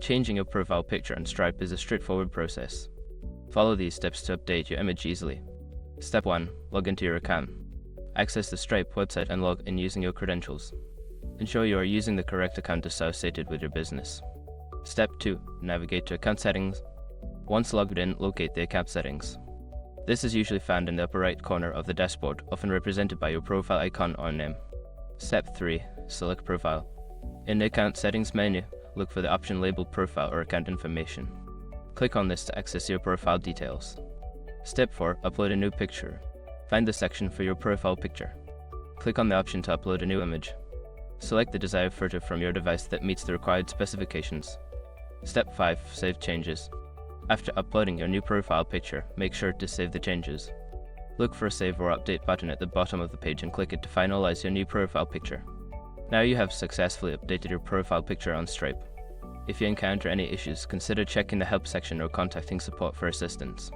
Changing your profile picture on Stripe is a straightforward process. Follow these steps to update your image easily. Step 1. Log into your account. Access the Stripe website and log in using your credentials. Ensure you are using the correct account associated with your business. Step 2. Navigate to Account Settings. Once logged in, locate the account settings. This is usually found in the upper right corner of the dashboard, often represented by your profile icon or name. Step 3. Select Profile. In the Account Settings menu, look for the option labeled Profile or Account Information. Click on this to access your profile details. Step 4. Upload a new picture. Find the section for your profile picture. Click on the option to upload a new image. Select the desired photo from your device that meets the required specifications. Step 5. Save changes. After uploading your new profile picture, make sure to save the changes. Look for a Save or Update button at the bottom of the page and click it to finalize your new profile picture. Now you have successfully updated your profile picture on Stripe. If you encounter any issues, consider checking the help section or contacting support for assistance.